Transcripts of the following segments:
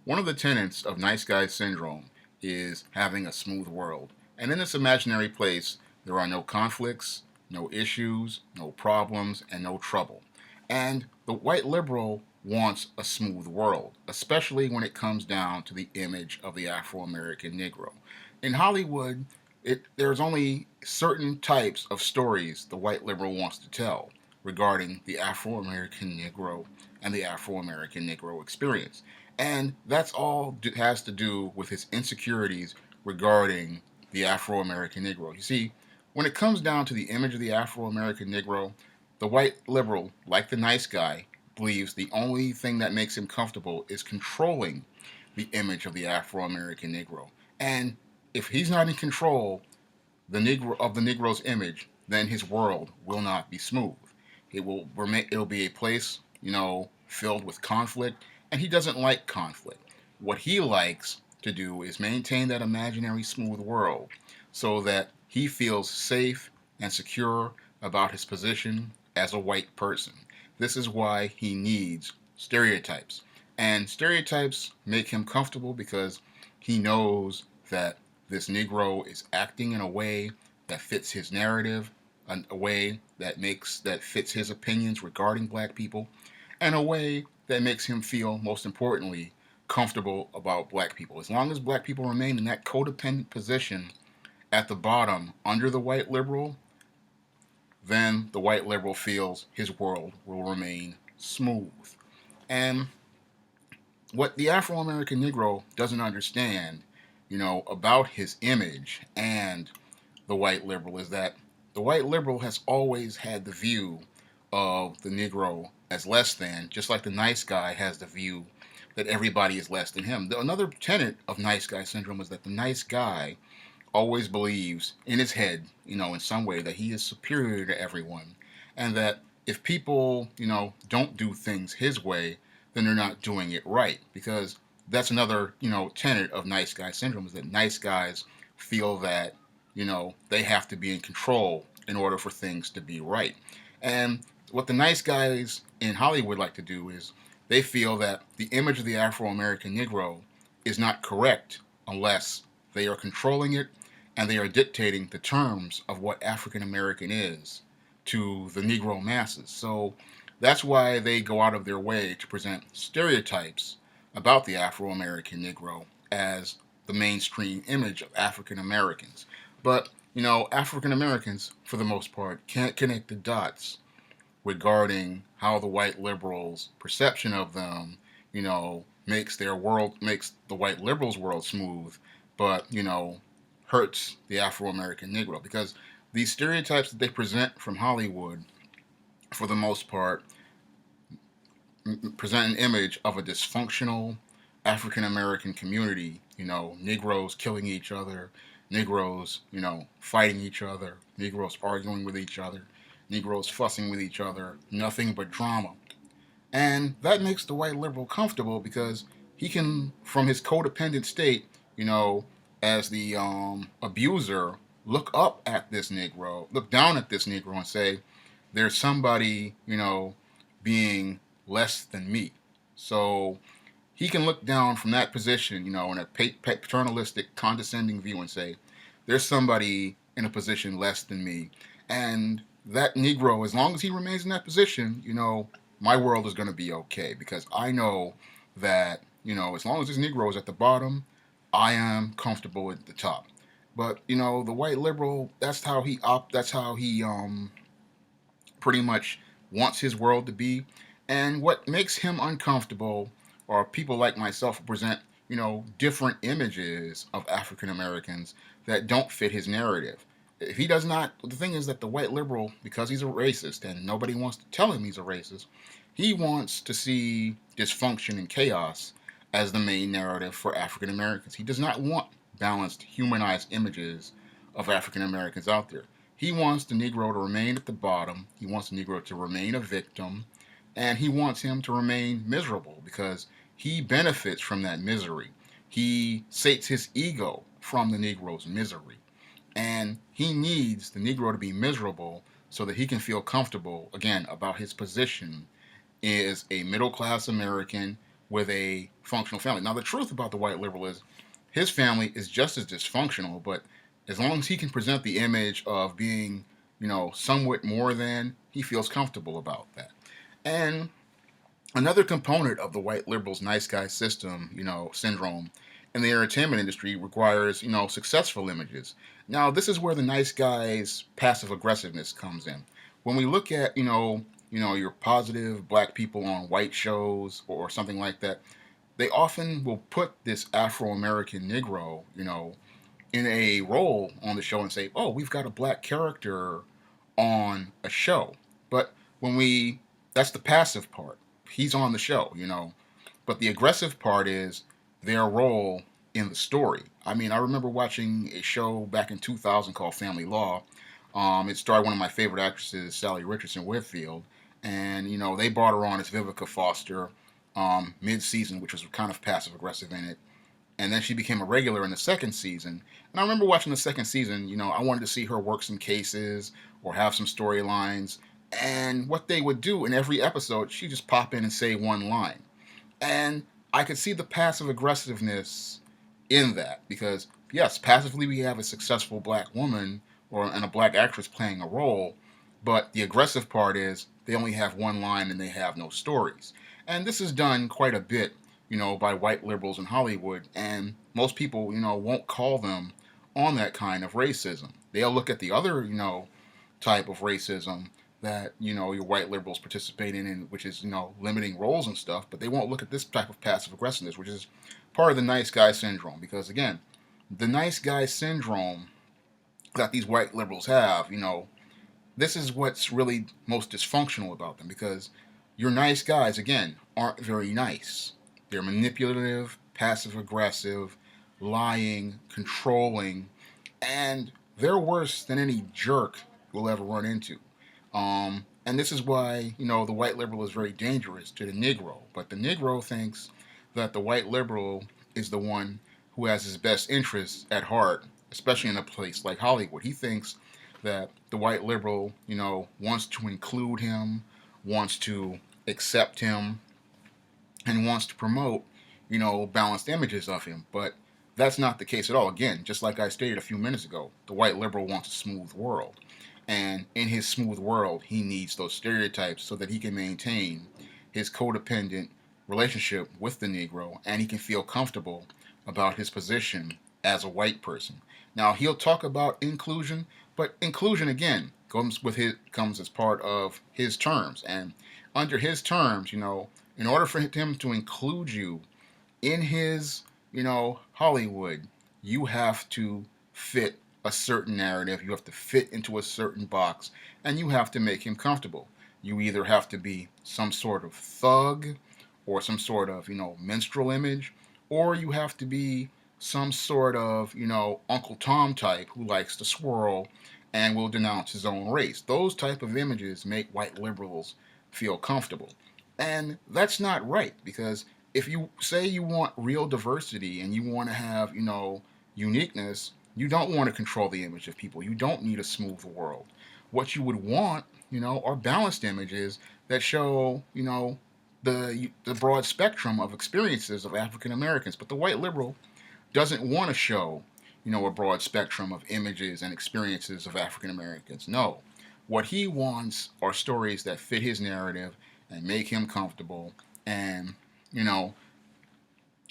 One of the tenets of nice guy syndrome is having a smooth world. And in this imaginary place, there are no conflicts, no issues, no problems, and no trouble. And the white liberal wants a smooth world, especially when it comes down to the image of the Afro American Negro. In Hollywood, there's only certain types of stories the white liberal wants to tell regarding the Afro American Negro and the Afro American Negro experience. And that's all has to do with his insecurities regarding the Afro American Negro. You see, when it comes down to the image of the Afro American Negro, the white liberal, like the nice guy, believes the only thing that makes him comfortable is controlling the image of the Afro American Negro. And if he's not in control the Negro's image, then his world will not be smooth. It'll be a place, filled with conflict, and he doesn't like conflict. What he likes to do is maintain that imaginary smooth world so that he feels safe and secure about his position as a white person. This is why he needs stereotypes. And stereotypes make him comfortable because he knows that this Negro is acting in a way that fits his narrative, a way that fits his opinions regarding black people, and a way that makes him feel, most importantly, comfortable about black people. As long as black people remain in that codependent position at the bottom under the white liberal, then the white liberal feels his world will remain smooth. And what the Afro American Negro doesn't understand, about his image and the white liberal is that the white liberal has always had the view of the Negro as less than, just like the nice guy has the view that everybody is less than him. Another tenet of nice guy syndrome is that the nice guy always believes in his head, in some way that he is superior to everyone, and that if people, don't do things his way, then they're not doing it right. Because that's another, tenet of nice guy syndrome is that nice guys feel that, they have to be in control in order for things to be right. And what the nice guys in Hollywood like to do is they feel that the image of the Afro American Negro is not correct unless they are controlling it and they are dictating the terms of what African American is to the Negro masses. So that's why they go out of their way to present stereotypes about the Afro American Negro as the mainstream image of African Americans. But, African Americans, for the most part, can't connect the dots regarding how the white liberals' perception of them, makes the white liberals' world smooth, but, hurts the Afro American Negro. Because these stereotypes that they present from Hollywood, for the most part, present an image of a dysfunctional African American community, Negroes killing each other, Negroes, fighting each other, Negroes arguing with each other, Negroes fussing with each other, nothing but drama. And that makes the white liberal comfortable because he can, from his codependent state, as the abuser, look up at this Negro, look down at this Negro and say, there's somebody, being less than me. So he can look down from that position, in a paternalistic, condescending view and say, there's somebody in a position less than me. And that Negro, as long as he remains in that position, my world is going to be okay because I know that, as long as this Negro is at the bottom, I am comfortable at the top. But, the white liberal, that's how he pretty much wants his world to be. And what makes him uncomfortable are people like myself who present, different images of African Americans that don't fit his narrative. If he does not, the thing is that the white liberal, because he's a racist and nobody wants to tell him he's a racist, he wants to see dysfunction and chaos as the main narrative for African Americans. He does not want balanced, humanized images of African Americans out there. He wants the Negro to remain at the bottom. He wants the Negro to remain a victim. And he wants him to remain miserable because he benefits from that misery. He sates his ego from the Negro's misery. And he needs the Negro to be miserable so that he can feel comfortable, again, about his position as a middle class American with a functional family. Now, the truth about the white liberal is his family is just as dysfunctional, but as long as he can present the image of being, somewhat more than, he feels comfortable about that. And another component of the white liberals' nice guy system, syndrome in the entertainment industry requires, successful images. Now, this is where the nice guy's passive aggressiveness comes in. When we look at, your positive black people on white shows or something like that, they often will put this Afro American Negro, in a role on the show and say, oh, we've got a black character on a show. But when we, that's the passive part. He's on the show, But the aggressive part is their role in the story. I mean, I remember watching a show back in 2000 called Family Law. It starred one of my favorite actresses, Sally Richardson Whitfield, and they brought her on as Vivica Foster mid-season, which was kind of passive aggressive in it. And then she became a regular in the second season. And I remember watching the second season, I wanted to see her work some cases or have some storylines. And what they would do in every episode, she'd just pop in and say one line. And I could see the passive aggressiveness in that because, yes, passively we have a successful black woman and a black actress playing a role, but the aggressive part is they only have one line and they have no stories. And this is done quite a bit, by white liberals in Hollywood, and most people, won't call them on that kind of racism. They'll look at the other, type of racism that your white liberals participate in, which is limiting roles and stuff. But they won't look at this type of passive aggressiveness, which is part of the nice guy syndrome. Because again, the nice guy syndrome that these white liberals have, this is what's really most dysfunctional about them. Because your nice guys, again, aren't very nice. They're manipulative, passive aggressive, lying, controlling, and they're worse than any jerk you'll ever run into. And this is why, the white liberal is very dangerous to the Negro. But the Negro thinks that the white liberal is the one who has his best interests at heart, especially in a place like Hollywood. He thinks that the white liberal, wants to include him, wants to accept him, and wants to promote, balanced images of him. But that's not the case at all. Again, just like I stated a few minutes ago, the white liberal wants a smooth world. And in his smooth world, he needs those stereotypes so that he can maintain his codependent relationship with the Negro and he can feel comfortable about his position as a white person. Now, he'll talk about inclusion, but inclusion, again, comes as part of his terms. And under his terms, in order for him to include you in his, Hollywood, you have to fit a certain narrative, you have to fit into a certain box, and you have to make him comfortable. You either have to be some sort of thug or some sort of, minstrel image, or you have to be some sort of, Uncle Tom type who likes to swirl and will denounce his own race. Those type of images make white liberals feel comfortable. And that's not right because if you say you want real diversity and you want to have, uniqueness, you don't want to control the image of people. You don't need a smooth world. What you would want, are balanced images that show, the broad spectrum of experiences of African Americans. But the white liberal doesn't want to show, a broad spectrum of images and experiences of African Americans. No. What he wants are stories that fit his narrative and make him comfortable and,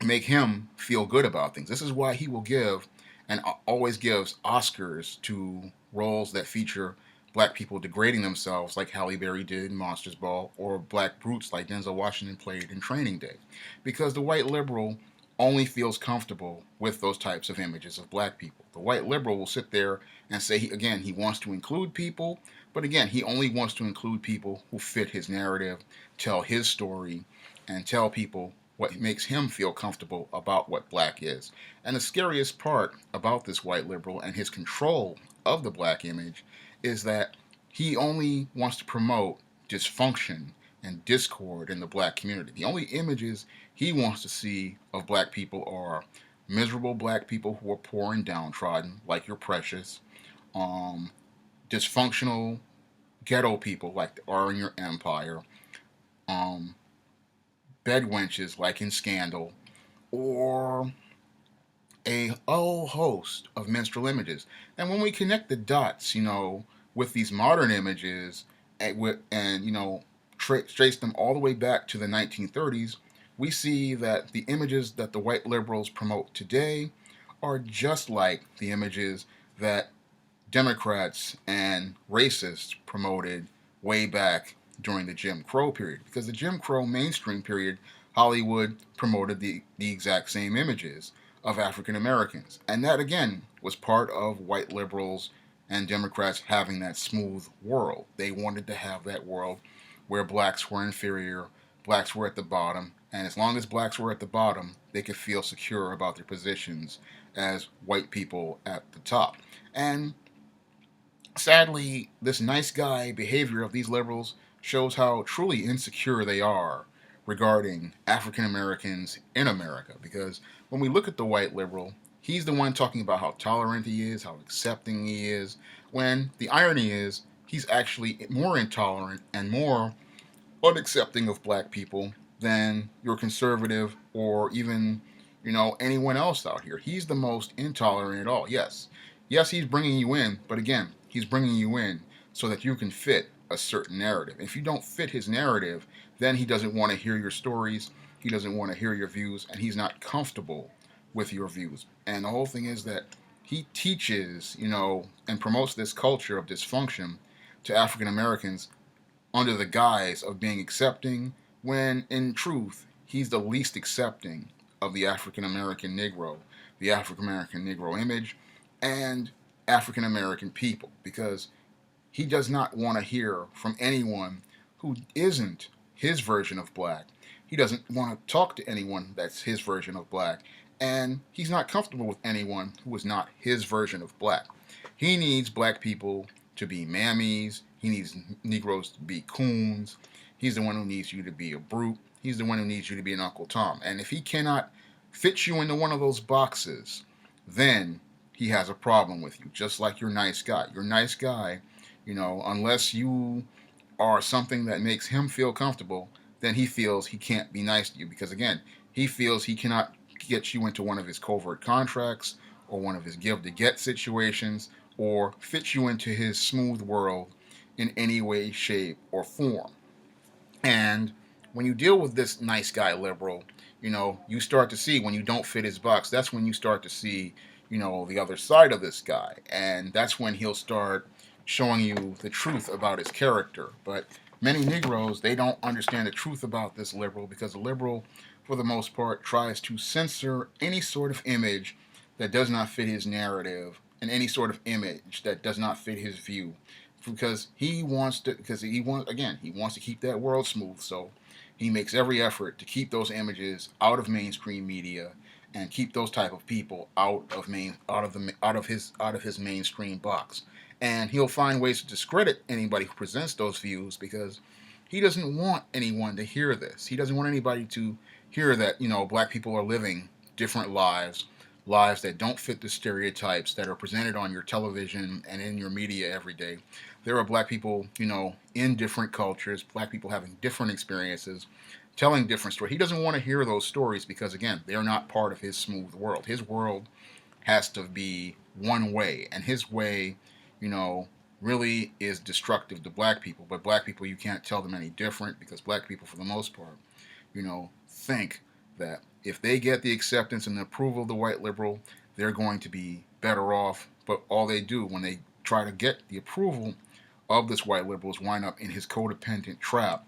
make him feel good about things. This is why he will give and always gives Oscars to roles that feature black people degrading themselves, like Halle Berry did in Monsters Ball, or black brutes like Denzel Washington played in Training Day. Because the white liberal only feels comfortable with those types of images of black people. The white liberal will sit there and say, he wants to include people, but again, he only wants to include people who fit his narrative, tell his story, and tell people what makes him feel comfortable about what black is. And the scariest part about this white liberal and his control of the black image is that he only wants to promote dysfunction and discord in the black community. The only images he wants to see of black people are miserable black people who are poor and downtrodden, like your Precious, dysfunctional ghetto people like are in your Empire, um, bed wenches like in Scandal, or a whole host of minstrel images. And when we connect the dots, with these modern images and trace them all the way back to the 1930s, we see that the images that the white liberals promote today are just like the images that Democrats and racists promoted way back during the Jim Crow period. Because the Jim Crow mainstream period, Hollywood promoted the exact same images of African Americans. And that, again, was part of white liberals and Democrats having that smooth world. They wanted to have that world where blacks were inferior, blacks were at the bottom, and as long as blacks were at the bottom, they could feel secure about their positions as white people at the top. And sadly, this nice guy behavior of these liberals shows how truly insecure they are regarding African Americans in America. Because when we look at the white liberal, he's the one talking about how tolerant he is, how accepting he is, when the irony is he's actually more intolerant and more unaccepting of black people than your conservative or even, anyone else out here. He's the most intolerant at all. Yes, he's bringing you in, but again, he's bringing you in so that you can fit a certain narrative. If you don't fit his narrative, then he doesn't want to hear your stories, he doesn't want to hear your views, and he's not comfortable with your views. And the whole thing is that he teaches, and promotes this culture of dysfunction to African Americans under the guise of being accepting, when in truth, he's the least accepting of the African American Negro, the African American Negro image, and African American people, because he does not want to hear from anyone who isn't his version of black. He doesn't want to talk to anyone that's his version of black, and he's not comfortable with anyone who is not his version of black. He needs black people to be mammies. He needs Negroes to be coons. He's the one who needs you to be a brute. He's the one who needs you to be an Uncle Tom. And if he cannot fit you into one of those boxes, then he has a problem with you, just like your nice guy. Your nice guy, unless you are something that makes him feel comfortable, then he feels he can't be nice to you because, again, he feels he cannot get you into one of his covert contracts or one of his give to get situations or fit you into his smooth world in any way, shape, or form. And when you deal with this nice guy liberal, you start to see when you don't fit his box, that's when you start to see, the other side of this guy. And that's when he'll start showing you the truth about his character. But many Negroes, they don't understand the truth about this liberal because the liberal, for the most part, tries to censor any sort of image that does not fit his narrative and any sort of image that does not fit his view. He wants to keep that world smooth, so he makes every effort to keep those images out of mainstream media and keep those type of people out of his mainstream box. And he'll find ways to discredit anybody who presents those views because he doesn't want anyone to hear this. He doesn't want anybody to hear that, black people are living different lives, lives that don't fit the stereotypes that are presented on your television and in your media every day. There are black people, in different cultures, black people having different experiences, telling different stories. He doesn't want to hear those stories because, again, they're not part of his smooth world. His world has to be one way, and his way, really is destructive to black people. But black people, you can't tell them any different because black people, for the most part, think that if they get the acceptance and the approval of the white liberal, they're going to be better off. But all they do when they try to get the approval of this white liberal is wind up in his codependent trap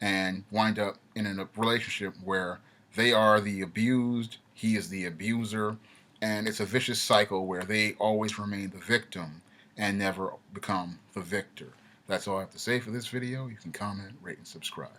and wind up in a relationship where they are the abused, he is the abuser, and it's a vicious cycle where they always remain the victim and never become the victor. That's all I have to say for this video. You can comment, rate, and subscribe.